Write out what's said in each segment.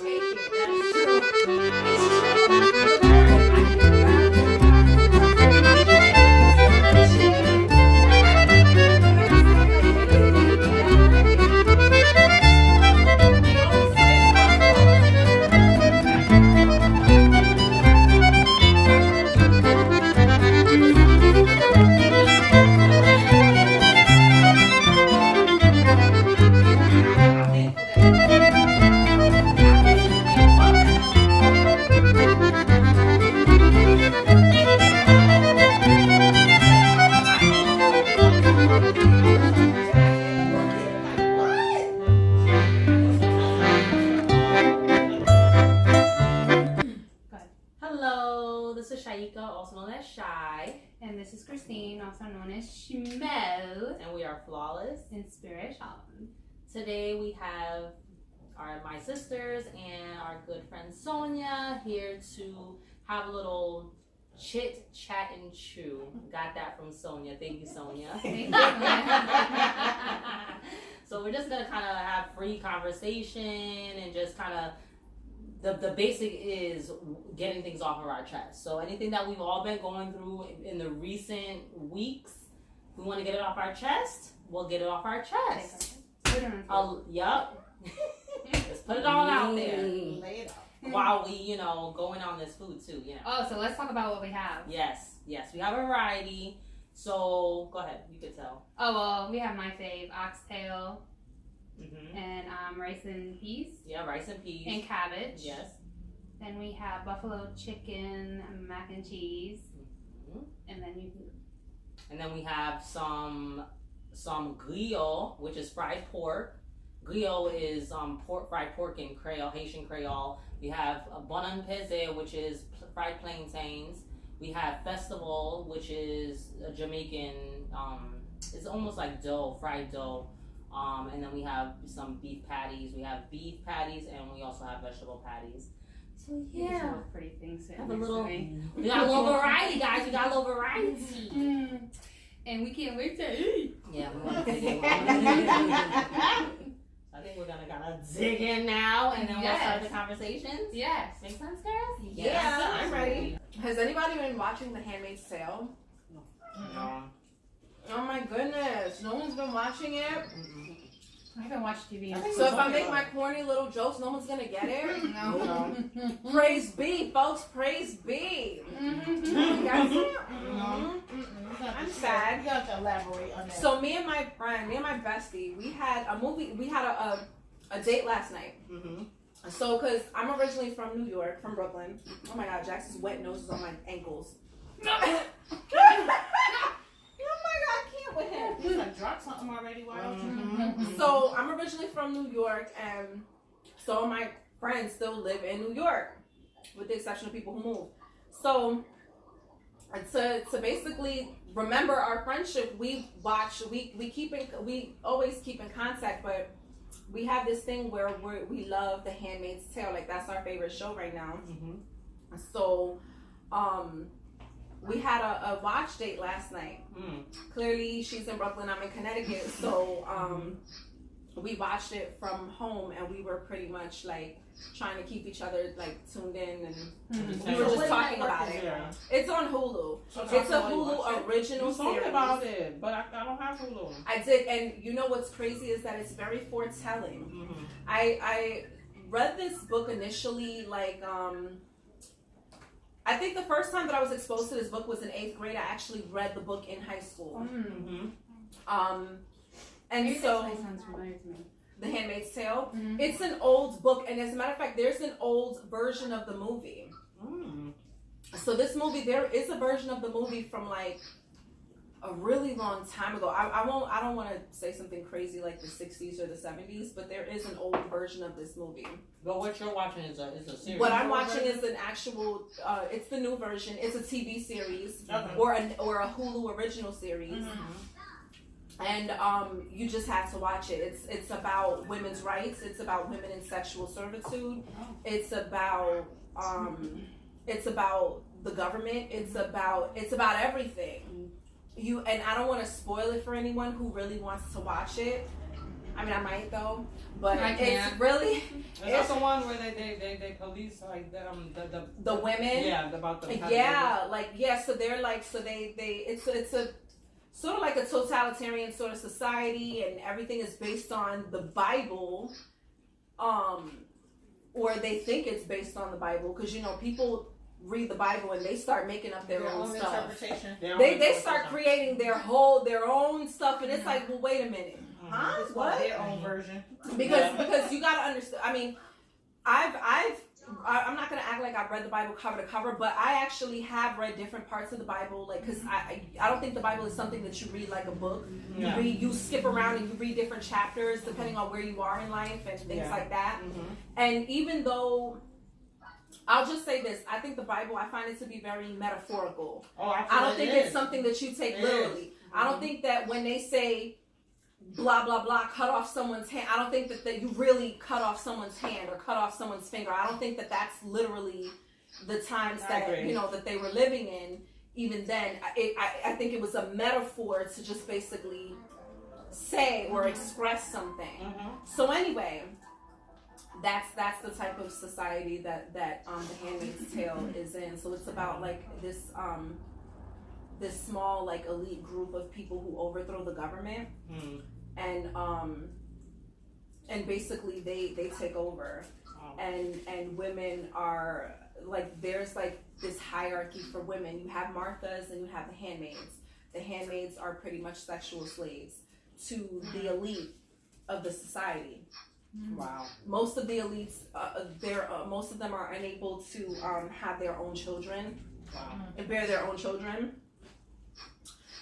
take it. That's true. It's Hello, this is Shaika, also known as Shy. And this is Christine, also known as Schmo. And we are Flawless Inspiration. Today we have my sisters and our good friend Sonia here to have a little chit, chat, and chew. Got that from Sonia. Thank you, Sonia. Thank you. So we're just going to kind of have free conversation and just kind of the basic is getting things off of our chest. So anything that we've all been going through in the recent weeks, we want to get it off our chest, we'll get it off our chest. Yup. Let's put it all out there. Lay it out. While we, going on this food too, Oh, so let's talk about what we have. Yes, we have a variety. So go ahead, you could tell. Oh, well, we have my fave, oxtail, Mm-hmm. and rice and peas. Yeah, rice and peas. And cabbage. Yes. Then we have buffalo chicken, mac and cheese. Mm-hmm. And then we have some griot, which is fried pork. Griot is fried pork in Creole, Haitian Creole. We have bon peze, which is fried plantains. We have festival, which is a Jamaican. It's almost like dough, fried dough. And then we have some beef patties. We have beef patties, and we also have vegetable patties. So yeah, some pretty things. Have a little. We got a little variety, guys. We got a little variety. And we can't wait to eat. Yeah, we want to dig in. I think we're gonna dig in now, and then we'll start the conversations. Yes. Make sense, girls? Yeah, I'm ready. Has anybody been watching The Handmaid's Tale? No. Oh my goodness, no one's been watching it. I haven't watched TV. So if I make my corny little jokes, no one's gonna get it. No. Praise be, folks. Praise be. You guys, I'm sad. You have to elaborate on that. So me and my bestie, we had a movie. We had a date last night. Mm-hmm. So, cause I'm originally from New York, from Brooklyn. Oh my God, Jackson's wet nose is on my ankles. With him. You done dropped something already. Why don't you? Mm-hmm. So I'm originally from New York, and so my friends still live in New York, with the exception of people who moved. So to basically remember our friendship, we always keep in contact, but we have this thing where we love The Handmaid's Tale. Like, that's our favorite show right now. Mm-hmm. So we had a watch date last night. Clearly, she's in Brooklyn, I'm in Connecticut, so we watched it from home, and we were pretty much like trying to keep each other like tuned in, and we were just talking about it. Yeah. It's on Hulu. So It's a Hulu original You told me series. about it, but I don't have Hulu. I did, and you know what's crazy is that it's very foretelling. Mm-hmm. I read this book initially, like I think the first time that I was exposed to this book was in 8th grade. I actually read the book in high school. Mm-hmm. And Maybe so this sounds familiar to me. The Handmaid's Tale. Mm-hmm. It's an old book, and as a matter of fact, there's an old version of the movie. So this movie, there is a version of the movie from like a really long time ago. I don't want to say something crazy like the 60s or the 70s, but there is an old version of this movie. But what you're watching is a series. What I'm watching is an actual. It's the new version. It's a TV series or a Hulu original series. And you just have to watch it. It's about women's rights. It's about women in sexual servitude. It's about the government. It's about everything. And I don't want to spoil it for anyone who really wants to watch it. I mean, I might though, but I it's can't. really Is that the one where they police like the women. Yeah, about the So they're like it's a sort of like a totalitarian sort of society, and everything is based on the Bible, or they think it's based on the Bible, because people read the Bible and they start making up their own stuff. Interpretation. They start creating their own stuff, and it's like, well, wait a minute, huh? It's What? their own version. Because you gotta understand. I mean, I'm not gonna act like I've read the Bible cover to cover, but I actually have read different parts of the Bible, like, because I don't think the Bible is something that you read like a book. You skip around and you read different chapters depending on where you are in life and things like that. And even though, I'll just say this, I think the Bible, I find it to be very metaphorical. Oh, absolutely. I don't think it's something that you take literally. I don't think that when they say blah blah blah, cut off someone's hand, I don't think that you really cut off someone's hand or cut off someone's finger. I don't think that that's literally the times that that they were living in. Even then, I think it was a metaphor to just basically say or express something. So anyway, that's the type of society that The Handmaid's Tale is in. So it's about like this small like elite group of people who overthrow the government. And basically they take over, and women are like, there's like this hierarchy for women. You have Marthas and you have the handmaids. The handmaids are pretty much sexual slaves to the elite of the society. Wow. Most of the elites, most of them are unable to have their own children and bear their own children.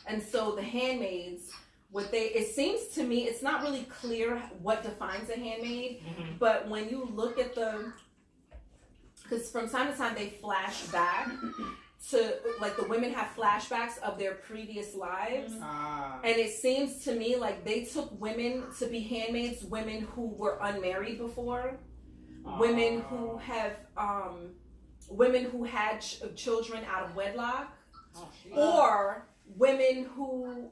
And so the handmaids, it seems to me, it's not really clear what defines a handmaid, but when you look at because from time to time they flash back to, like, the women have flashbacks of their previous lives, and it seems to me like they took women to be handmaids, women who were unmarried before, women who had children out of wedlock, or women who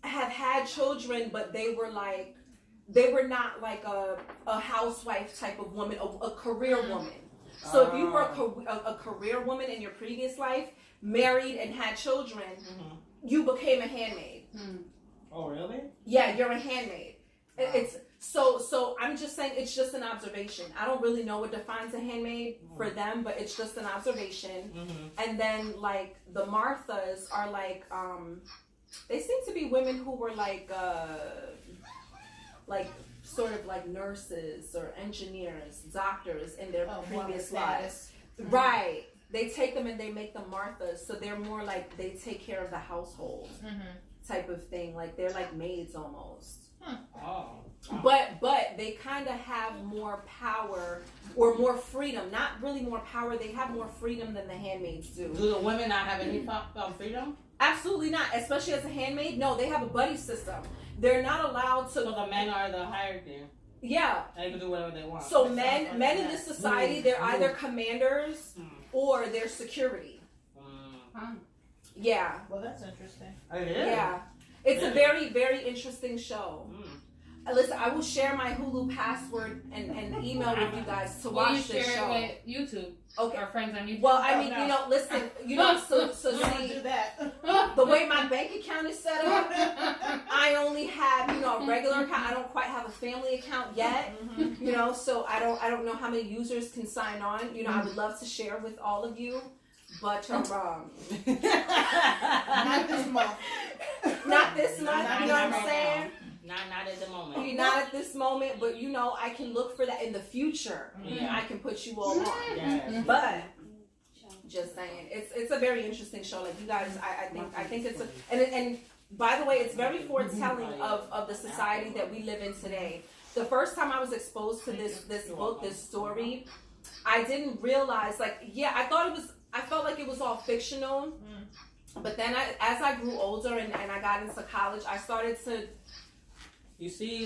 have had children, but they were not like a housewife type of woman, a career woman. So if you were a career woman in your previous life, married and had children, you became a handmaid. Oh, really? Yeah, you're a handmaid. Wow. It's so I'm just saying, it's just an observation. I don't really know what defines a handmaid for them, but it's just an observation. And then like the Marthas are like they seem to be women who were like sort of like nurses or engineers, doctors in their previous lives. Right. They take them and they make them Marthas, so they're more like they take care of the household type of thing. Like they're like maids almost. But they kind of have more power or more freedom. Not really more power. They have more freedom than the handmaids do. Do the women not have any freedom? Absolutely not. Especially as a handmaid. No, they have a buddy system. They're not allowed to. So the men are the hierarchy. Yeah. They can do whatever they want. So men in this society, they're either commanders or they're security. Yeah. Well, that's interesting. Yeah. It's a very, very interesting show. Listen, I will share my Hulu password and email with you guys to watch this show. With YouTube. Okay. Our friends on YouTube. Well, I mean, listen, so see, do that. The way my bank account is set up, I only have, a regular account. I don't quite have a family account yet, so I don't know how many users can sign on. I would love to share with all of you, but not this month. Not this month, you know what I'm saying? Not at the moment. Not at this moment, but I can look for that in the future. I can put you all on. But just saying, it's a very interesting show. Like, you guys, I think it's and by the way, it's very foretelling of the society that we live in today. The first time I was exposed to this book, this story, I didn't realize, I felt like it was all fictional. But then as I grew older and I got into college, I started to,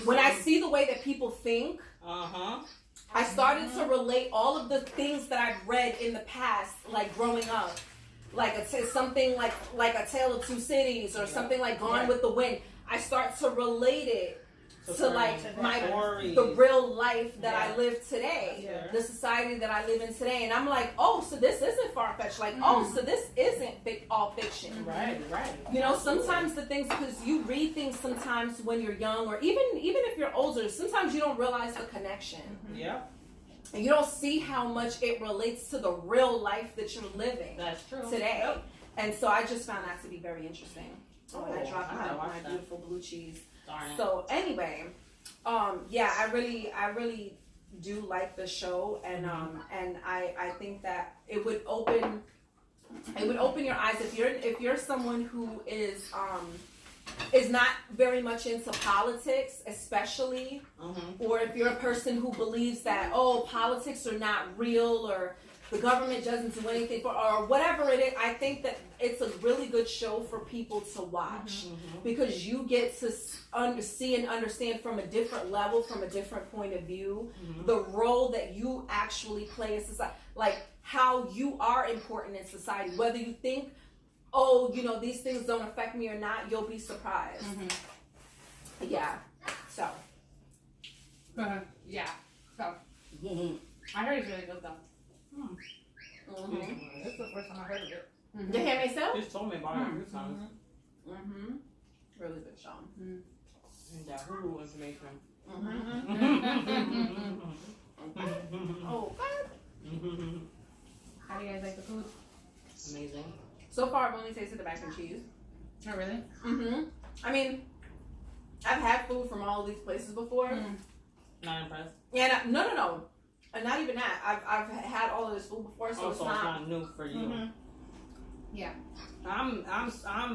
when I see the way that people think, I started to relate all of the things that I've read in the past, like growing up, something like A Tale of Two Cities or something like Gone with the Wind. I start to relate it to like Stories. the real life that I Yeah. live today, Yeah. the society that I live in today, and I'm like, oh, so this isn't far fetched. Like, oh, so this isn't all fiction. Right. You know, sometimes the things, because you read things sometimes when you're young, or even if you're older, sometimes you don't realize the connection. Yeah. And you don't see how much it relates to the real life that you're living That's true. today. Yep. And so I just found that to be very interesting. When I Oh, dropped I gotta my watch that. beautiful blue cheese. Darn it. So anyway, yeah, I really do like the show, and I think that it would open your eyes if you're someone who is not very much into politics, especially, or if you're a person who believes that politics are not real, or the government doesn't do anything for, or whatever it is. I think that it's a really good show for people to watch because you get to see and understand from a different level, from a different point of view, the role that you actually play in society, like how you are important in society. Whether you think, these things don't affect me or not, you'll be surprised. Yeah. So. Yeah. So. I heard it's really good though. This is the first time I heard of it. The Handmaid's Tale? She's told me about it a few times. Really good show. And that Hulu information. Oh, How do you guys like the food? Amazing. so far I've only tasted the mac and cheese. Oh really? I mean, I've had food from all of these places before. Not impressed. And no. And not even that. I've had all of this food before, so it's not new for you. Yeah. I'm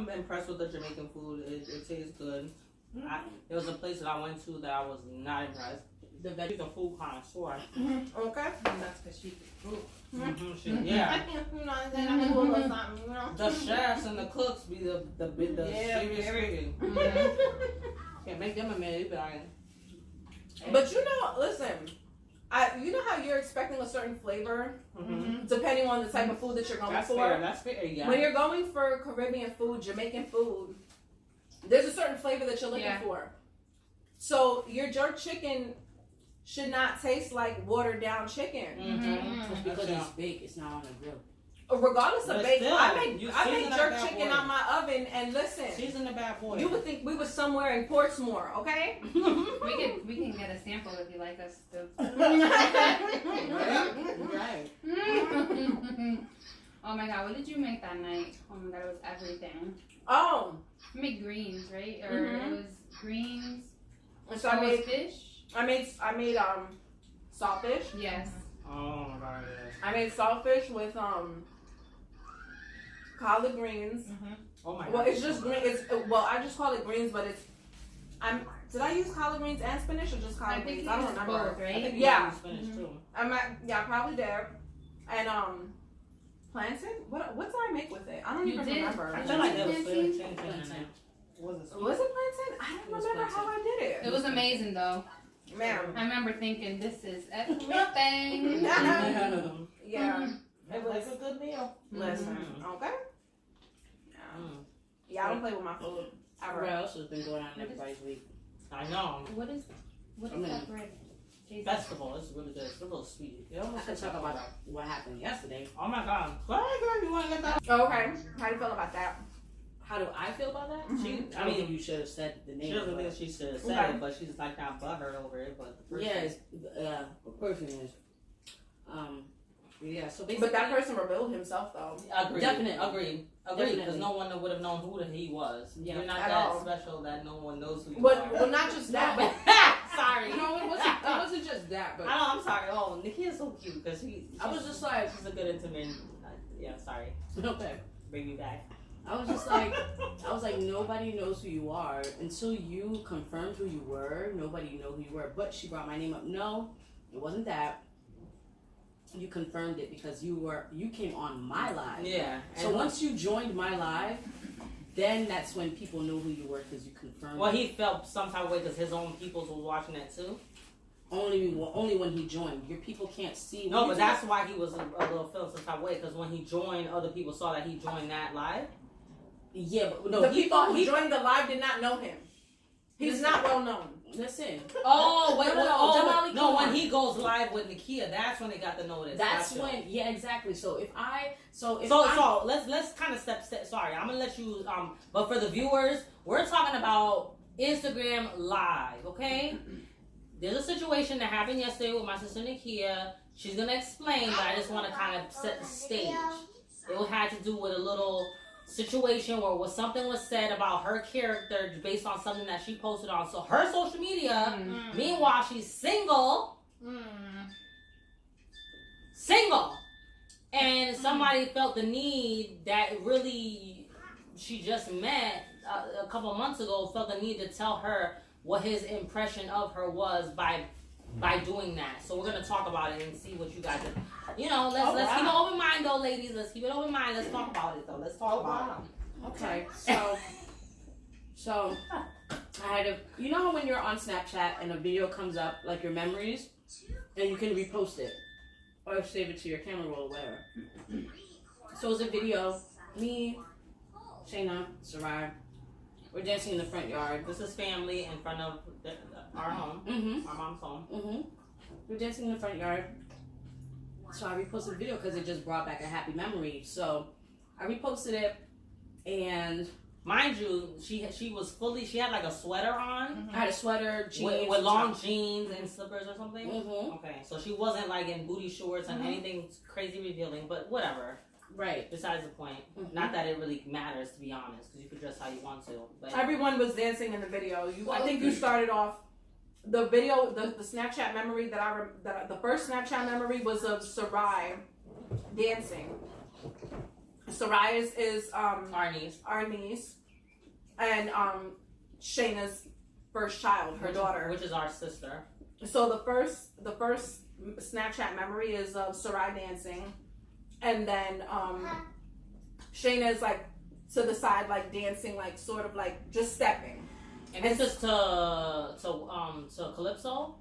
impressed with the Jamaican food. It tastes good. There was a place that I went to that I was not impressed. The food connoisseur. Okay. That's because she could cook. Yeah. You know what I'm saying? I'm a little something, you know? The chefs and the cooks be the serious cooking. Can't make them a minute, but I. But listen, you know how you're expecting a certain flavor depending on the type of food that you're going for? That's fair, yeah. When you're going for Caribbean food, Jamaican food, there's a certain flavor that you're looking for. So your jerk chicken should not taste like watered down chicken. Just because it's baked, it's not on the grill. Regardless of But bacon, still, I make you jerk season that chicken boy. on my oven, and listen, Season the bad boy. you would think we was somewhere in Portsmouth, okay? We can get a sample if you like us to. Right. Oh my god, what did you make that night? Oh my god, it was everything. Oh, You made greens, right? Or it was greens. and so I it was made fish. I made saltfish. Yes. Oh my god. I made saltfish with collard greens. Oh my god. Well, it's just green. I just call it greens, but it's. Did I use collard greens and spinach or just collard I think greens? you I don't used remember. both, right? I think Yeah. Spinach too. Probably there. And plantain. What did I make with it? I don't You even did? remember. I feel like there was Plantain? plantain in there. Was it? Was it plantain? I don't was remember how I did It it. was amazing though. Ma'am. I remember thinking, this is everything. Yeah. It was a good meal. Listen. Okay. Yeah, I don't play with my food What ever. else has been going on in everybody's week? I know. What is that bread? Jason? Festival. It's really good. It's a little sweet. It I almost can tastes talk like about what happened yesterday. Oh my god. Go ahead, girl. You want to get that? Okay. How do you feel about that? How do I feel about that? Mhm. I don't think you should have said the She name. doesn't but- think she should have said Okay. it, but she's like not butthurt over it. But the person, Yes, the person is. Yeah, so basically. But that person revealed himself though. agreed. Definitely. Agreed. Because Definitely. no one would have known who he was. Yeah. You're not At that all. special that no one knows who you Well, are. not just that, but Sorry. No, it wasn't just that, but I know. I'm sorry. Oh, Nikki is so cute because I was just like, she's a good intimate. Yeah. Sorry. okay. Bring me back. I was like, nobody knows who you are until you confirmed who you were. Nobody know who you were, but she brought my name up. No, it wasn't that. You confirmed it because you came on my live. Yeah. So once you joined my live, then that's when people know who you were because you confirmed. Well, he felt some type of way because his own peoples were watching that too. Only when he joined. Your people can't see. No, but that's why he was a little feeling some type of way because when he joined, other people saw that he joined that live. Yeah, but no. the He people thought who he. joined the live did not know him. He's not well known. Listen. Oh, wait, no, when he goes live with Nakia, that's when they got the notice. That's gotcha. when, yeah, exactly. So let's kind of step. Sorry, I'm gonna let you. But for the viewers, we're talking about Instagram Live, okay? There's a situation that happened yesterday with my sister Nakia. She's gonna explain, but I just want to kind of set the stage. It had to do with a little situation where something was said about her character based on something that she posted on her social media. Meanwhile, she's single, and somebody felt the need that really she just met a couple months ago, felt the need to tell her what his impression of her was by doing that. So we're gonna talk about it and see what you guys are. You know, let's keep an open mind though, ladies. Let's keep an open mind. Let's talk about it though. Let's talk about it. Okay, so I had you know how when you're on Snapchat and a video comes up, like your memories, and you can repost it or save it to your camera roll or whatever. So it's a video, me, Shayna, Sarai, we're dancing in the front yard. This is family in front of our home, our mom's home. We're dancing in the front yard. So I reposted the video because it just brought back a happy memory. So I reposted it, and mind you, she had like a sweater on. I had a sweater, jeans, with long jeans and slippers or something. Mm-hmm. Okay, so she wasn't like in booty shorts and anything crazy revealing, but whatever. Right. Besides the point. Not that it really matters, to be honest, because you could dress how you want to. But everyone was dancing in the video. I think you started off the video. The Snapchat memory the first Snapchat memory was of Sarai dancing. Sarai is our niece, and Shayna's first child, her daughter, which is our sister. So the first Snapchat memory is of Sarai dancing. And then Shayna's like to the side, like dancing, like sort of like just stepping. And this is to calypso?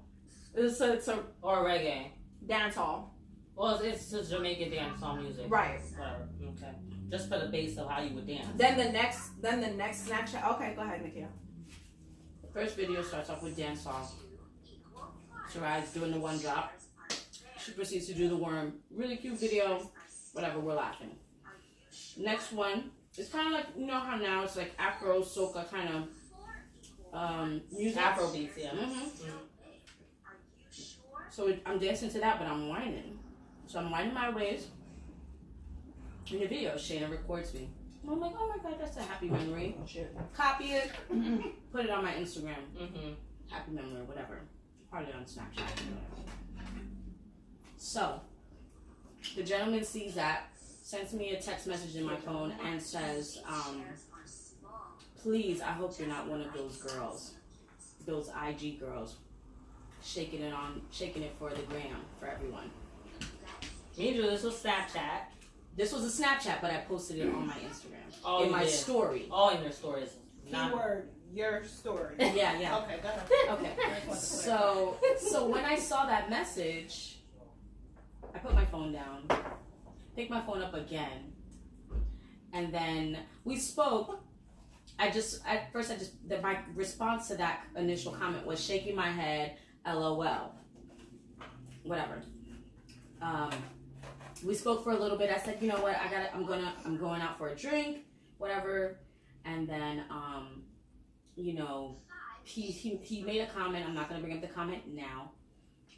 It's or reggae? Dancehall. Well, it's to Jamaican dancehall music. Right. Whatever. Okay. Just for the base of how you would dance. Then the next Snapchat. Okay, go ahead, Nakia. The first video starts off with dancehall. Sarai's doing the one drop. She proceeds to do the worm. Really cute video. Whatever, we're laughing. Next one, it's kind of like, you know how now it's like Afro, soca kind of music. Afro beats, yeah. So I'm dancing to that, but I'm whining. So I'm whining my waist. In the video, Shayna records me. I'm like, oh my god, that's a happy memory. Copy it, put it on my Instagram. Happy memory, whatever. Probably on Snapchat. So, the gentleman sees that, sends me a text message in my phone, and says, please, I hope you're not one of those girls, those IG girls, shaking it for the gram, for everyone. Me too, this was Snapchat. This was a Snapchat, but I posted it on my Instagram. Oh, in my story. Oh, in your stories. Keyword, your story. Yeah. Okay, go ahead. Okay. So when I saw that message, I put my phone down, picked my phone up again, and then we spoke. My response to that initial comment was shaking my head, LOL. Whatever. We spoke for a little bit. I said, you know what, I'm going out for a drink, whatever. And then, he made a comment. I'm not gonna bring up the comment now,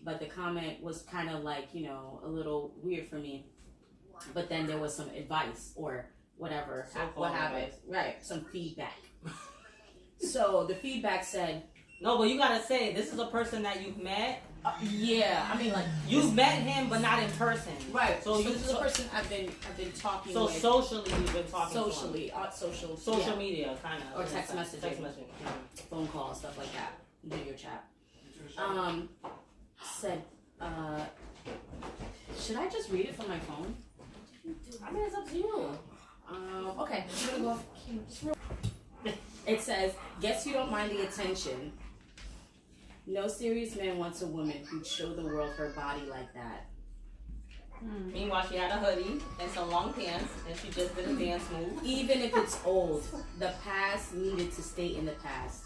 but the comment was kind of like, a little weird for me. But then there was some advice or whatever, right? Some feedback. So the feedback said, no, but you gotta say, this is a person that you've met. Yeah, I mean, like, you've met him, but not in person, right? So this is a person I've been talking. So with. Socially, you've been talking. Socially, social media, kind of, or text messaging, phone calls, stuff like that, video chat. Said, should I just read it from my phone? I mean, it's up to you. Okay, I'm gonna go. It says, guess you don't mind the attention. No serious man wants a woman who'd show the world her body like that. Meanwhile, she had a hoodie and some long pants, and she just did a dance move. Even if it's old, the past needed to stay in the past.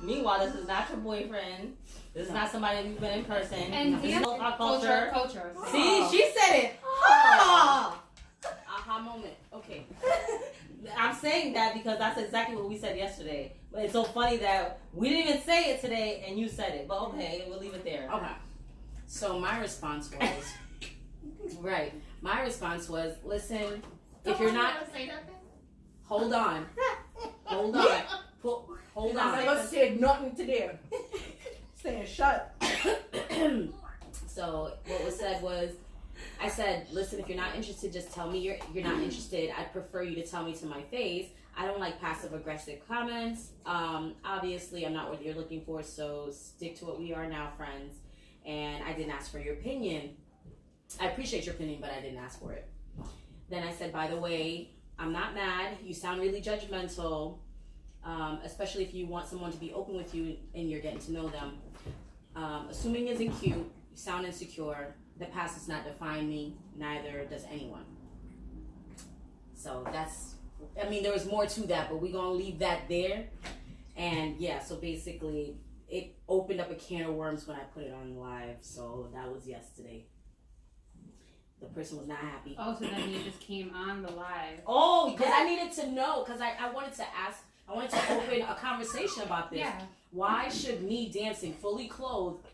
Meanwhile, this is not your boyfriend. This is not somebody that you've been in person. And this is our culture. Culture. See, she said it. Oh. Aha moment. Okay. I'm saying that because that's exactly what we said yesterday. But it's so funny that we didn't even say it today and you said it. But okay, we'll leave it there. Okay. So my response was, right. My response was, listen, if you're not, hold on. Hold on. Hold on. I never said nothing to them. Saying shut. So what was said was, I said, listen, if you're not interested, just tell me you're not interested. I'd prefer you to tell me to my face. I don't like passive aggressive comments. Obviously, I'm not what you're looking for, so stick to what we are now, friends. And I didn't ask for your opinion. I appreciate your opinion, but I didn't ask for it. Then I said, by the way, I'm not mad. You sound really judgmental, especially if you want someone to be open with you and you're getting to know them. Assuming isn't cute. You sound insecure. The past does not define me. Neither does anyone. So that's, I mean, there was more to that, but we're going to leave that there. And yeah, so basically, it opened up a can of worms when I put it on live. So that was yesterday. The person was not happy. Oh, so then you just came on the live. Oh, because I needed to know, because I wanted to ask, I wanted to open a conversation about this. Yeah. Why should me dancing fully clothed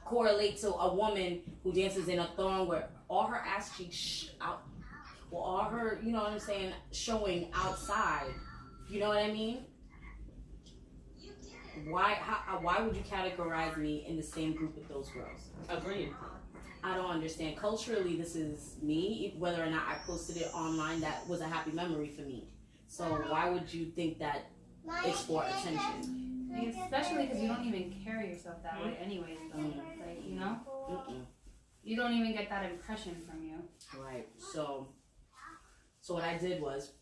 correlate to a woman who dances in a thong where all her ass cheeks out, well, all her, you know what I'm saying, showing outside? You know what I mean? Why would you categorize me in the same group with those girls? Agreed. I don't understand. Culturally, this is me. Whether or not I posted it online, that was a happy memory for me. So why would you think that it's for attention? Especially because you don't even carry yourself that way anyways, though. Like, you know? Mm-mm. You don't even get that impression from you. Right. So what I did was,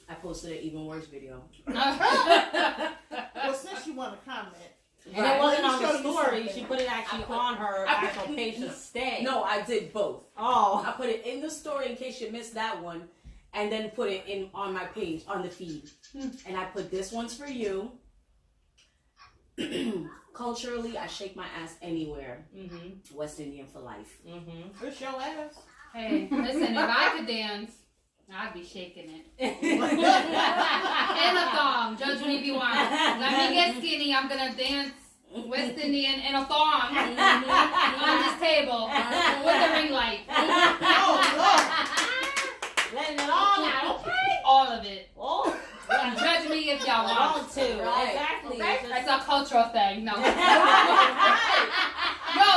I posted an even worse video. Well, since you want to comment. And it wasn't on the story. She put it actually on her actual page to stay. No, I did both. Oh. I put it in the story in case you missed that one, and then put it in on my page, on the feed. And I put, this one's for you. Culturally, I shake my ass anywhere. Mm-hmm. West Indian for life. Mm-hmm. Push your ass. Hey, listen, if I could dance, I'd be shaking it. In a thong. Judge me if you want. Let me get skinny. I'm going to dance West Indian in a thong on this table with the ring light. Letting it all out. Okay. All of it. Oh. Judge me if y'all want to. Right. Exactly. Okay? It's a cultural thing. No. No,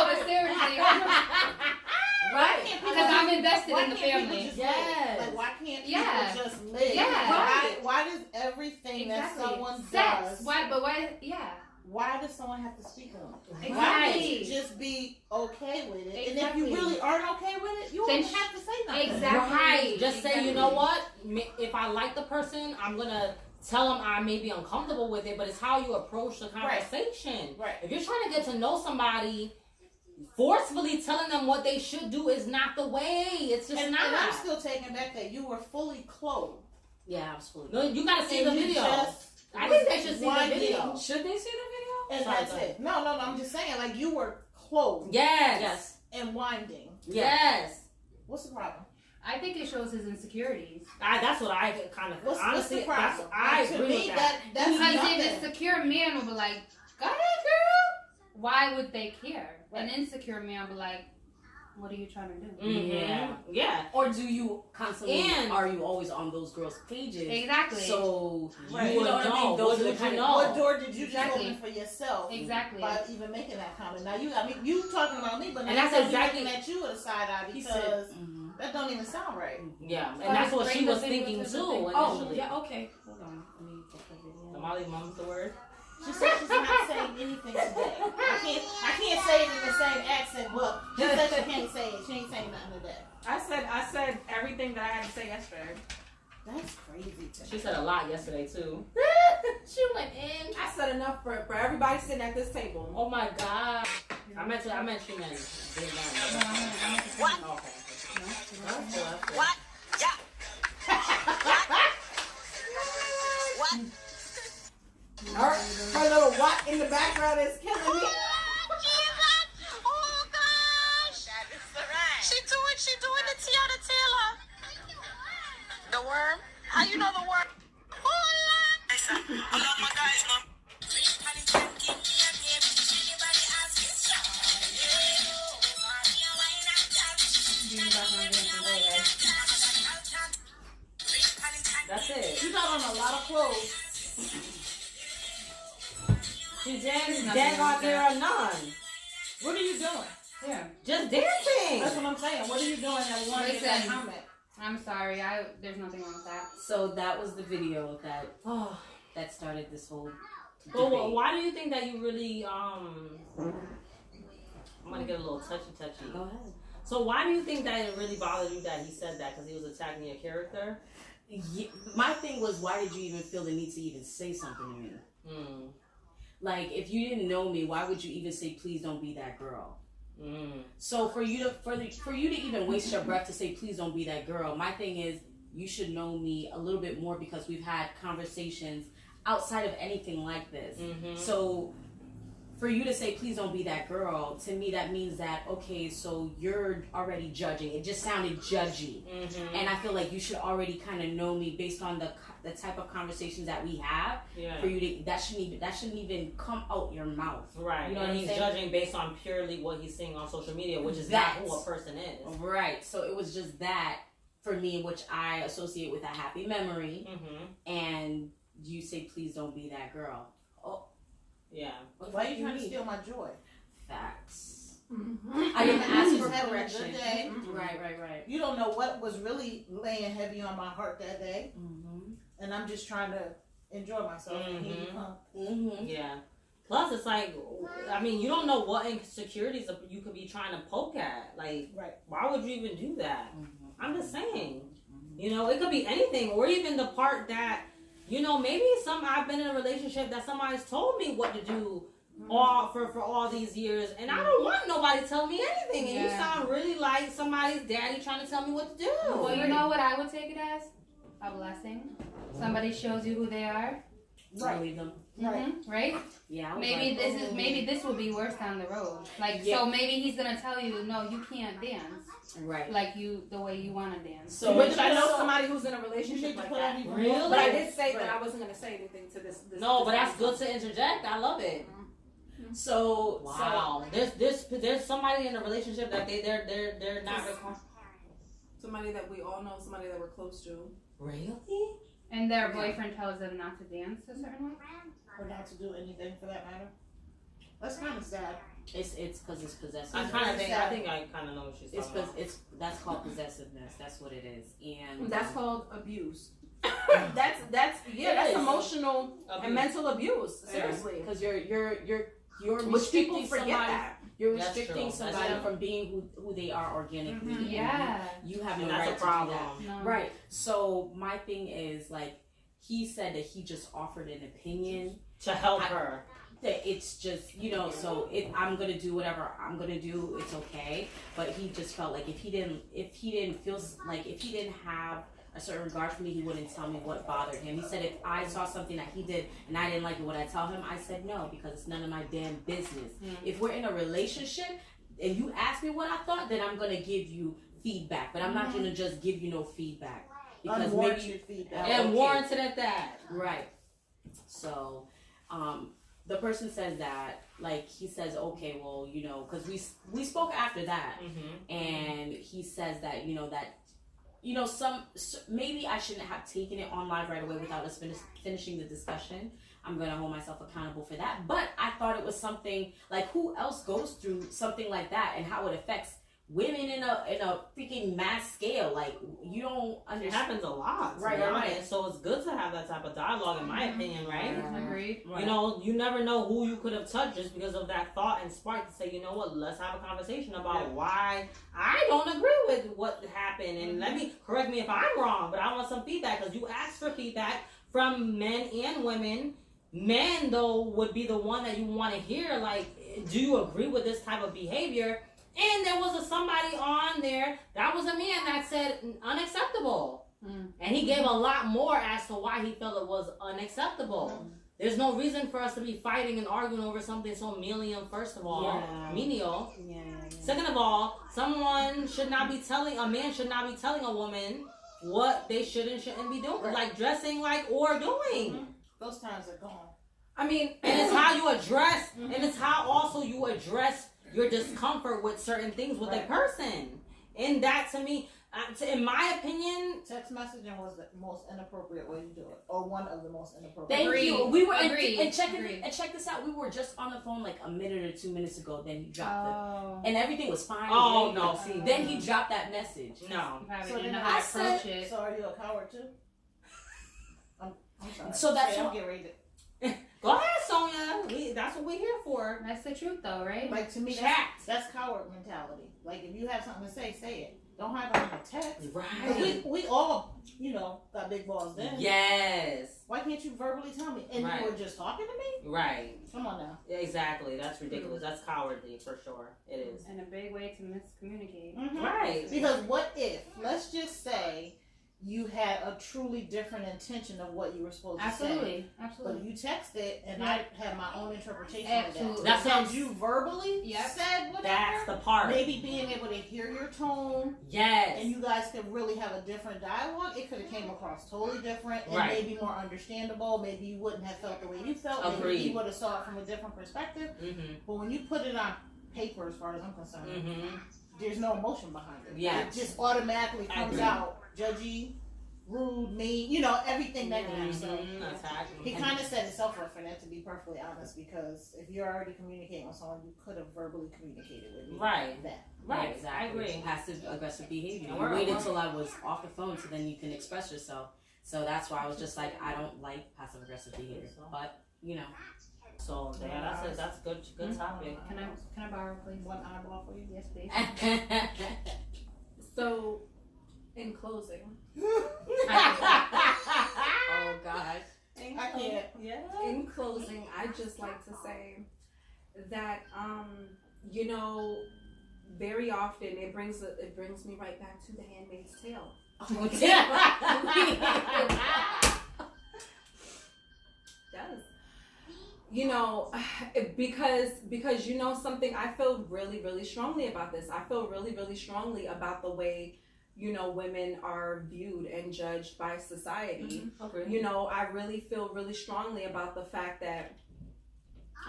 but seriously. Right. Because I'm invested in the family. Yes. Like, why can't people Yeah. just live? Yeah. Why does everything that someone Sex. does, Why does someone have to speak on it? Exactly. Why can't you just be okay with it? And if you really aren't okay with it, you Then don't have to say nothing. Exactly. Right. Just say, Exactly. you know what? If I like the person, I'm going to tell them I may be uncomfortable with it, but it's how you approach the conversation. Right. If you're trying to get to know somebody, forcefully telling them what they should do is not the way. It's just not. And I'm still taking back that you were fully clothed. Yeah, I was fully. No, you gotta see the And you video. just I think they should see the winding. video. Should they see the video? And Sorry, that's go ahead. it. No, I'm just saying, like, you were clothed Yes. and winding. Yes. What's the problem? I think it shows his insecurities. That's what I kind of. What's honestly, the problem? I to agree me, with that. that's Because nothing. if a secure man would be like, go ahead, girl, why would they care? An insecure man would be like, what are you trying to do? Mm-hmm. Yeah. Or do you constantly, And- are you always on those girls' pages? Exactly. So, Right. you know what I mean? Those are the kind of, What door did you Exactly. just open for yourself Exactly. by even making that comment? Now, you talking about me, but And now that's you're exactly- looking at you with a side eye he because said, that don't even sound right. Yeah. And Oh, that's what bring she the was video thinking to the too thing. initially. oh, yeah, okay. Hold on. Let me get the video. Molly mum's the word. She said she's not saying anything today. I can't say it in the same accent, but she said she can't say it. She ain't saying nothing today. I said everything that I had to say yesterday. That's crazy to She me. said a lot yesterday too. She went in. I said enough for everybody sitting at this table. Oh my god. I meant she meant big man. What? Okay. That's cool. What? Yeah. What? Her little she doing the Tiana Taylor? The worm? How you know the worm? I love my guys, man. That's it. You got on a lot of clothes. She dance out there or none. What are you doing? Yeah. Just dancing. That's what I'm saying. What are you doing that one in that Listen. comment? I'm sorry. There's nothing wrong with that. So that was the video that Oh. that started this whole Well, debate. why do you think that you really I'm gonna get a little touchy. Go ahead. So why do you think that it really bothered you that he said that? Because he was attacking your character? Yeah, my thing was, why did you even feel the need to even say something to me? Mm. Like, if you didn't know me, why would you even say, please don't be that girl? Mm. So for you to even waste your breath to say, please don't be that girl, my thing is, you should know me a little bit more because we've had conversations outside of anything like this. Mm-hmm. So for you to say, please don't be that girl, to me that means that, okay, so you're already judging. It just sounded judgy. Mm-hmm. And I feel like you should already kind of know me based on the type of conversations that we have. Yeah. For you to, that shouldn't even come out your mouth. Right. You know and what I'm he's saying? judging based on purely what he's seeing on social media, which is That- not who a person is. Right. So it was just that for me, which I associate with a happy memory. Mm-hmm. And you say, please don't be that girl. Oh, Yeah. Why are you trying to steal my joy? facts. Mm-hmm. I didn't ask for Having a correction. good day. Right. You don't know what was really laying heavy on my heart that day, and I'm just trying to enjoy myself. And here you come. Mm-hmm. Yeah. Plus, it's like, I mean, you don't know what insecurities you could be trying to poke at. Like, Right. why would you even do that? Mm-hmm. I'm just saying. You know, it could be anything, or even the part that, you know, maybe I've been in a relationship that somebody's told me what to do for all these years, and I don't want nobody telling me anything. And you sound really like somebody's daddy trying to tell me what to do. Well, you know what I would take it as? A blessing. Somebody shows you who they are. Right. Believe them. Right? Yeah. I was Maybe like, maybe this will be worse down the road. Like, Yeah. so maybe he's gonna tell you, no, you can't dance right. like the way you want to dance. So But I know somebody who's in a relationship like put that. on Really? But I did say that Right. I wasn't going to say anything to this. No, but that's good to interject. I love it. So Wow. There's somebody in a relationship that they're not Somebody that we all know, somebody that we're close to. Really? And their boyfriend tells them not to dance a certain way. Or not to do anything for that matter. That's kind of sad. It's because it's possessive. I think I kind of know what she's It's talking about. that's called possessiveness. That's what it is. And That's called abuse. It that's is. emotional Abuse. and mental abuse. Seriously. because you're Which people restricting forget somebody. that. You're That's restricting true. That's somebody true. from being who they are organically. and Yeah. You have no And that's right a problem. to do that. No. Right. So my thing is like he said that he just offered an opinion. To help her. That it's just so I'm gonna do whatever I'm gonna do. It's okay. But he just felt like if he didn't feel like if he didn't have a certain regard for me, he wouldn't tell me what bothered him. He said if I saw something that he did and I didn't like it, would I tell him? I said no, because it's none of my damn business. If we're in a relationship and you ask me what I thought, then I'm gonna give you feedback. But I'm not gonna just give you no feedback because Unwarranted feedback. And okay. warranted at that. Right. So, the person says that, like, he says, okay, well, because we spoke after that, and he says that, maybe I shouldn't have taken it on live right away without us finishing the discussion. I'm gonna hold myself accountable for that. But I thought it was something like, who else goes through something like that, and how it affects women in a freaking mass scale? Like, you don't It understand. happens a lot. Right. So it's good to have that type of dialogue, in my opinion, right? Agreed. You know, you never know who you could have touched just because of that thought and spark to say, you know what, let's have a conversation about why I don't agree with what happened. And correct me if I'm wrong, but I want some feedback because you asked for feedback from men and women. Men, though, would be the one that you want to hear, like, do you agree with this type of behavior? And there was somebody on there that was a man that said unacceptable. And he gave a lot more as to why he felt it was unacceptable. There's no reason for us to be fighting and arguing over something so menial, first of all. Yeah. Menial. Yeah. Second of all, a man should not be telling a woman what they should and shouldn't be doing. Right. Like dressing like or doing. Mm-hmm. Those times are gone. I mean, And it's how you address, and it's how also you address your discomfort with certain things with a person. And that, to me, in my opinion, Text messaging was the most inappropriate way to do it, or one of the most inappropriate. Thank Agreed. you. We were Agreed. and check Agreed. and check this out. We were just on the phone like a minute or 2 minutes ago. Then he dropped Oh. it, and everything was fine. Oh, Then- no, see. Then he dropped that message. no. You probably So didn't then know I how to said- approach it. So are you a coward too? I'm sorry. So that's I'm what- getting ready to. Go ahead, Sonia. That's what we're here for. That's the truth, though, right? Like, to me, Chat. that's coward mentality. Like, if you have something to say it. Don't hide behind a text. 'Cause Right. we all, got big balls then. Yes. Why can't you verbally tell me? And Right. you were just talking to me? Right. Come on now. Exactly. That's ridiculous. That's cowardly for sure. It is. And a big way to miscommunicate. Mhm. Right. Because what if, let's just say, you had a truly different intention of what you were supposed to say. Absolutely. But Absolutely. you texted, and I had my own interpretation Absolutely. of that. That's what I'm- Had you verbally Yep. said whatever, That's the part. maybe being able to hear your tone, Yes. and you guys could really have a different dialogue, it could have came across totally different and Right. maybe more understandable. Maybe you wouldn't have felt the way you felt. Agreed. Maybe you would have saw it from a different perspective. Mm-hmm. But when you put it on paper, as far as I'm concerned, Mm-hmm. there's no emotion behind it. Yeah. It just automatically I comes agree. out judgy, rude, mean, everything negative. So he kind of set himself up for that, to be perfectly honest, because if you're already communicating with someone, you could have verbally communicated with me. Right. That. Right. Exactly. I agree. Passive aggressive behavior. And You we're- waited till I was off the phone so then you can express yourself. So that's why I was just like, I don't like passive aggressive behavior. But So yeah, that's good topic. Can I borrow, please? One eyeball for you? Yes, please. so in closing, oh gosh. I can't. in closing, I'd just like to say that very often it brings me right back to The Handmaid's Tale. It does. Because something, I feel really, really strongly about this. I feel really, really strongly about the way women are viewed and judged by society. Okay. I really feel really strongly about the fact that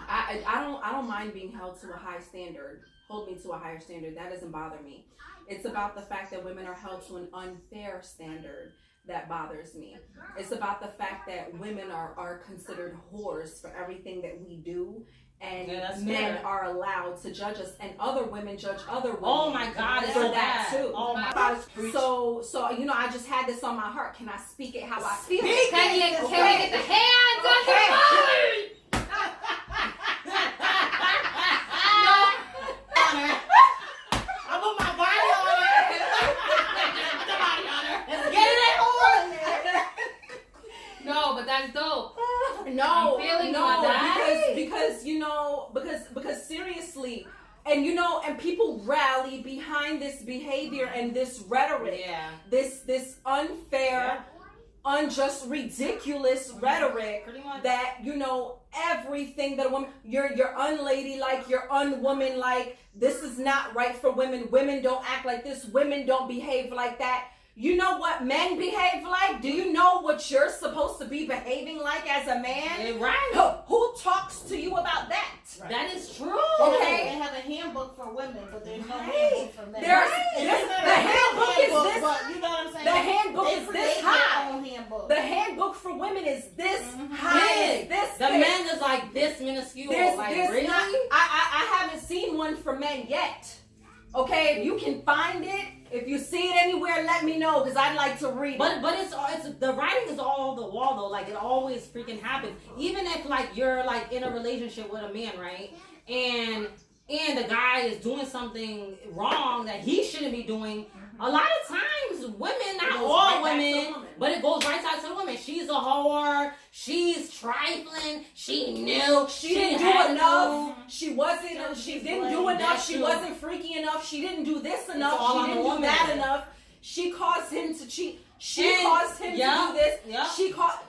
I don't mind being held to a high standard. Hold me to a higher standard. That doesn't bother me. It's about the fact that women are held to an unfair standard that bothers me. It's about the fact that women are considered whores for everything that we do, and men are allowed to judge us, and other women judge other women. Oh my God, for that so too. bad. Oh my God. So I just had this on my heart. Can I speak it how I feel? Can we get the hands on the phone? I put my body on it. Put the body on her. Let's get it all in there. No, but that's dope. No, I'm feeling no, my because seriously, and people rally behind this behavior and this rhetoric, Yeah. this unfair, unjust, ridiculous rhetoric Pretty much. that everything that a woman, you're unladylike, you're unwomanlike. This is not right for women. Women don't act like this. Women don't behave like that. You know what men behave like? Do you know what you're supposed to be behaving like as a man? Right. Who talks to you about that? Right. That is true. Okay. They have a handbook for women, but there's no Right. handbook for men. There's- And this- it's not the a handbook is handbook, this- but you know what I'm saying? The handbook They is create this their high. own handbook. The handbook for women is this Mhm. high. Big. This The big. men is like this minuscule. There's Really? not, I haven't seen one for men yet. Okay, if you can find it, if you see it anywhere, let me know, because I'd like to read it. But it's the writing is all on the wall though. Like it always freaking happens. Even if like you're like in a relationship with a man, right? And the guy is doing something wrong that he shouldn't be doing. A lot of times, women, not goes all right back to the women, woman. but it goes right back to the woman. She's a whore. She's trifling. She knew. She didn't had do enough. She wasn't. She didn't do enough. That's She true. wasn't freaky enough. She didn't do this enough. all She on the didn't do woman. that enough. She caused him to cheat. She And- caused him to do this. Yeah.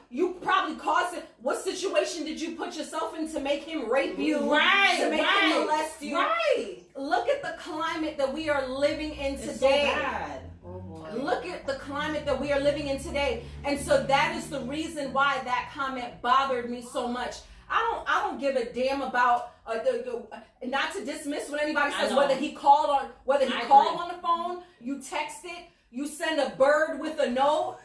You probably caused it. What situation did you put yourself in to make him rape you? Right, to make right, him molest you? Right. Look at the climate that we are living in It's today. so bad. Oh boy. Look at the climate that we are living in today. And so that is the reason why that comment bothered me so much. I don't give a damn about not to dismiss when anybody says whether he called on the phone, you text it, you send a bird with a note.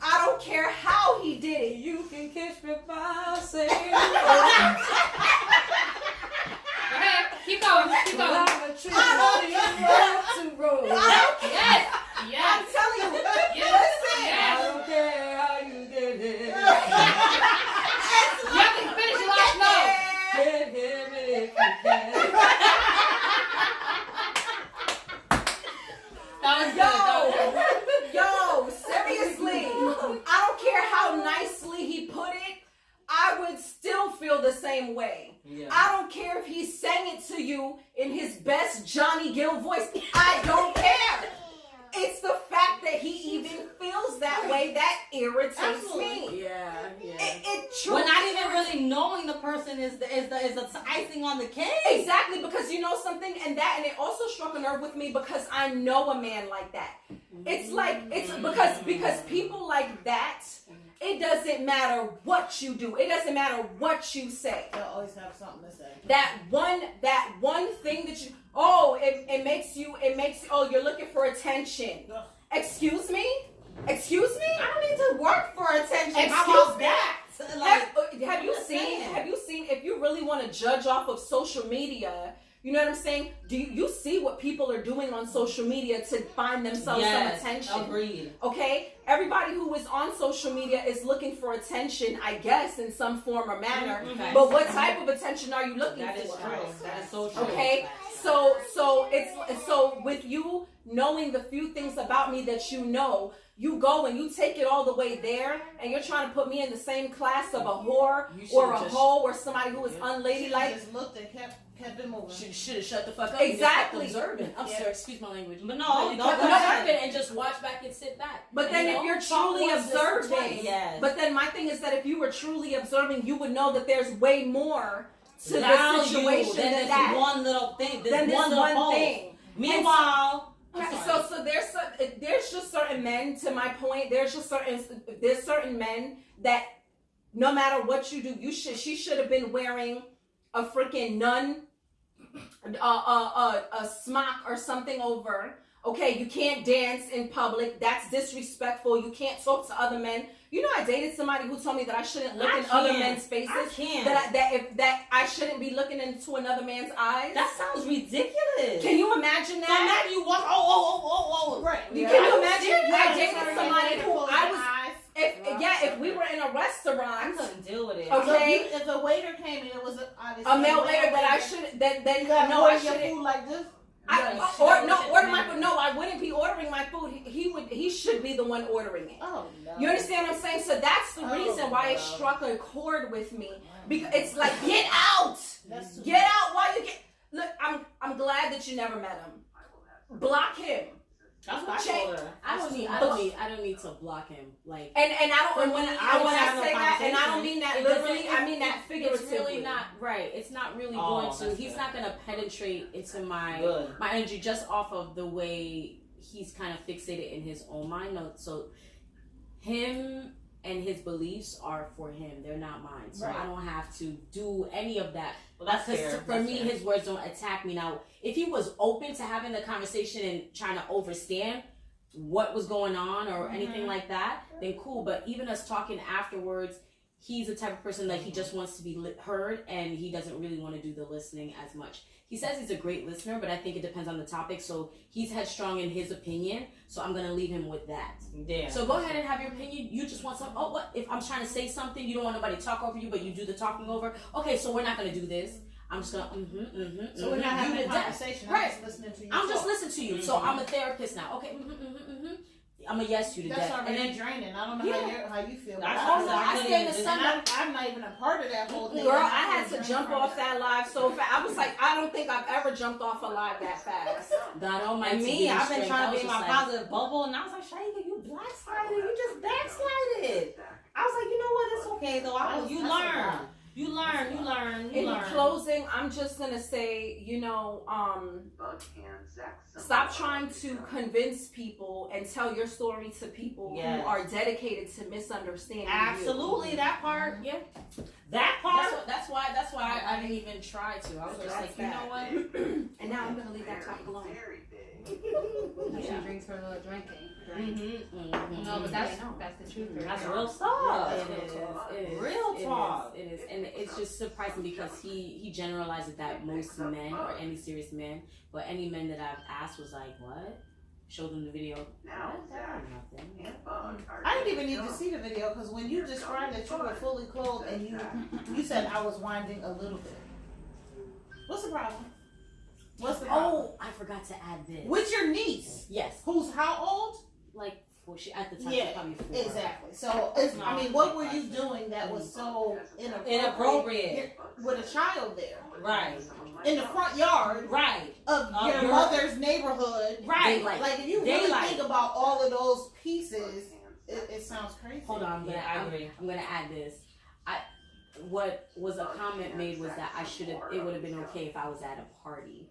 I don't care how he did it. You can catch me by saying Go ahead. Keep going. Keep going. Yes. Yes. I'm telling you. Yes. Listen. Yes. I don't care how you did it. You have to finish your last note. Get him if you can. That was good. That was good. Yo, seriously. I don't care how nicely he put it. I would still feel the same way. Yeah. I don't care if he sang it to you in his best Johnny Gill voice. I don't care. It's the fact that he even feels that way that irritates me. Yeah. It truly We're not even really knowing the person is the icing on the cake. Exactly, because you know something, and it also struck a nerve with me because I know a man like that. It's like it's because people like that. It doesn't matter what you do. It doesn't matter what you say. They'll always have something to say. That one thing that you it makes you you're looking for attention. Excuse me? I don't need to work for attention. Excuse How about me? that? Have you seen if you really want to judge off of social media, you know what I'm saying? Do you see what people are doing on social media to find themselves some attention? Agreed. Okay? Everybody who is on social media is looking for attention, I guess, in some form or manner. Mm-hmm. But what type of attention are you looking That is for? true. That is so true. Okay? So with you knowing the few things about me that you know, you go and you take it all the way there, and you're trying to put me in the same class of a whore or a hoe or somebody who is unladylike. Just looked and kept it moving. Should have shut the fuck up. Exactly. And just kept observing. I'm sorry, excuse my language. But no, You no, kept go ahead. observing and just watch back and sit back. But then if you're truly observing, Yes. but then my thing is that if you were truly observing, you would know that there's way more to the Value situation than than this that. one little thing. Than this one thing. Meanwhile, So there's just certain men, to my point, there's certain men that no matter what you do, she should have been wearing a freaking nun, a smock or something over. Okay, you can't dance in public. That's disrespectful. You can't talk to other men. You know, I dated somebody who told me that I shouldn't look in other men's faces. I can't. That I shouldn't be looking into another man's eyes. That sounds ridiculous. Can you imagine that? So now you walk. Oh. Right. Can you imagine? I Yeah. dated somebody who I was. Eyes. If we were in a I restaurant, couldn't deal with it. Okay. So if a waiter came and it was obviously a male waiter that I should that you got no, I your shouldn't. food like this. Order my food. No, I wouldn't be ordering my food. He should be the one ordering it. Oh no. You understand what I'm saying? So that's the Oh, reason why it no. struck a chord with me, because it's like, get out, That's too get out while you get. Look, I'm glad that you never met him. Block him. That's what I Check. told her. I don't need to block him. Like, And I don't. And when I I have no say that, and I don't conversation. mean that it doesn't- literally, I mean that figuratively. It's really not right. It's not really Oh, going to. that's He's good. not going to penetrate into my Good. energy just off of the way he's kind of fixated in his own mind. No, so him and his beliefs are for him. They're not mine. So Right. I don't have to do any of that. Well, that's Because fair. for That's me, fair. his words don't attack me. Now, if he was open to having the conversation and trying to understand what was going on or anything like that, then cool. But even us talking afterwards, he's the type of person that he just wants to be heard, and he doesn't really want to do the listening as much. He says he's a great listener, but I think it depends on the topic. So he's headstrong in his opinion, so I'm going to leave him with that. Yeah. So go ahead and have your opinion. You just want some, oh, what? If I'm trying to say something, you don't want nobody to talk over you, but you do the talking over. Okay, so we're not going to do this. I'm just going to, So we're not having a to death. conversation. Right. I'm just listening to you. I'm just talk. listening to you. So I'm a therapist now. Okay, I'm a yes you to That's death. And already then, draining. I don't know how you feel. That's but awesome. I stay in the and sun. I'm not even a part of that whole thing. Girl, I had to jump off that live so fast. I was like, I don't think I've ever jumped off a live that fast. God Almighty. And me, give you I've been strength. trying I to was be in my just like, positive bubble, and I was like, Shayla, you backslided. You just backslided. I was like, you know what? It's okay though. You learn. You learn. In closing, I'm just gonna say, stop trying to convince people and tell your story to people who are dedicated to misunderstanding. Absolutely, you. that part. Yeah. That part. That's why I didn't even try to. I was just like, you know what? And now I'm gonna leave that topic alone. She drinks her little drinking. Mm-hmm. No, but that's the truth. That's real stuff. It is. Real talk. It is. And it's just surprising because he generalizes that most men or any serious man, but any men that I've asked was like, what? Show them the video. Nothing. I didn't even need to see the video because when you described that you were fully clothed and you said I was winding a little bit. What's the problem? What's the problem? Oh, I forgot to add this. With your niece. Yes. Who's how old? Like, well, she at the time she was probably 4. Exactly. So, what were you doing that was so inappropriate with a child there? Right. In the front yard. Right. Of your mother's neighborhood. Right. Like if you really think about all of those pieces, it sounds crazy. Hold on. I agree. I'm going to add this. What was a comment made was that it would have been okay if I was at a party.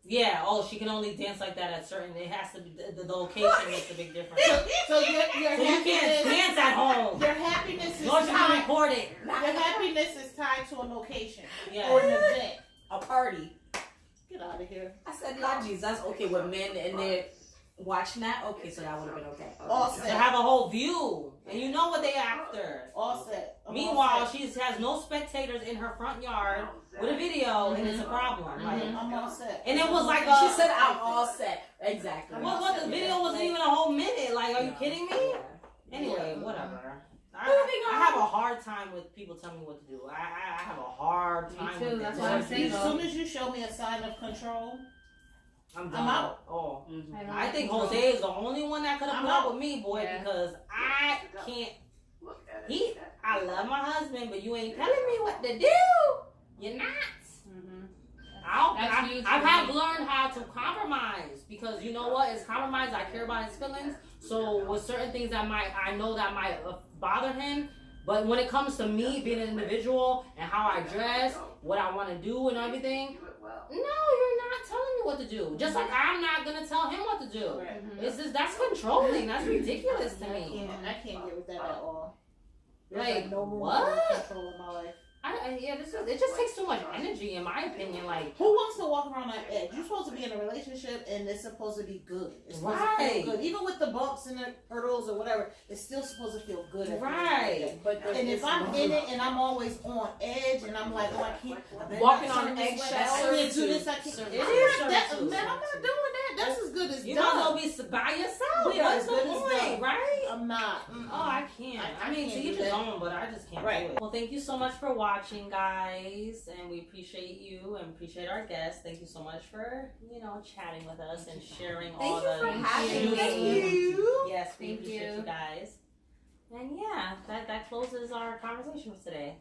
Yeah. Oh, she can only dance like that at certain. It has to be the location makes a big difference. So your you can't dance at home. Your happiness is tied. Record it. Your happiness is tied to a location Yeah. or an event, a party. Get out of here. I said, Lord Jesus, that's okay with men and they're watching that. Okay, so that would have been okay. All set. To have a whole view, and you know what they after. All set. Meanwhile, she has no spectators in her front yard with a video, and it's a problem. Like, I'm all set. and it was like she said, "I'm all set." Exactly. What the video wasn't even a whole minute. Like, are you kidding me? Anyway, whatever. I have a hard time with people telling me what to do. I have a hard time with That's it. what I'm saying. As soon as you show me a sign of control, I'm out. Oh, I think control. Jose is the only one that could have put up with me, boy, because I can't. I love my husband, but you ain't telling me what to do. You're not. I have learned how to compromise because you know what? It's compromise. I care about his feelings. So with certain things I know that might bother him. But when it comes to me being an individual and how I dress, what I want to do and everything, no, you're not telling me what to do. Just like I'm not gonna tell him what to do. It's just that's controlling. That's ridiculous to me. I can't get with that at all. Like no room what? for control in my life. It just takes too much energy, in my opinion. Like, who wants to walk around on edge? You're supposed to be in a relationship, and it's supposed to be good. It's supposed to feel good, even with the bumps and the hurdles or whatever. It's still supposed to feel good. And if I'm in it and I'm always on edge, and I'm like, oh, I can't walking on eggshells. I do this. I can't. Man, I'm not doing that. That's as good as you done. might as well be by yourself. What's the point, right? I'm not. Oh, I can't. I mean, to each his own, but I just can't do it. Well, thank you so much for watching, guys, and we appreciate you and appreciate our guests. Thank you so much for chatting with us and sharing all the. Thank you. Yes, we appreciate you guys. And yeah, that closes our conversation for today.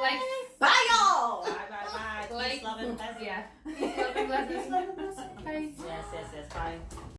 Like, bye y'all. Bye. Peace, love, and blessings. Peace, love, and blessings. Yes. Bye.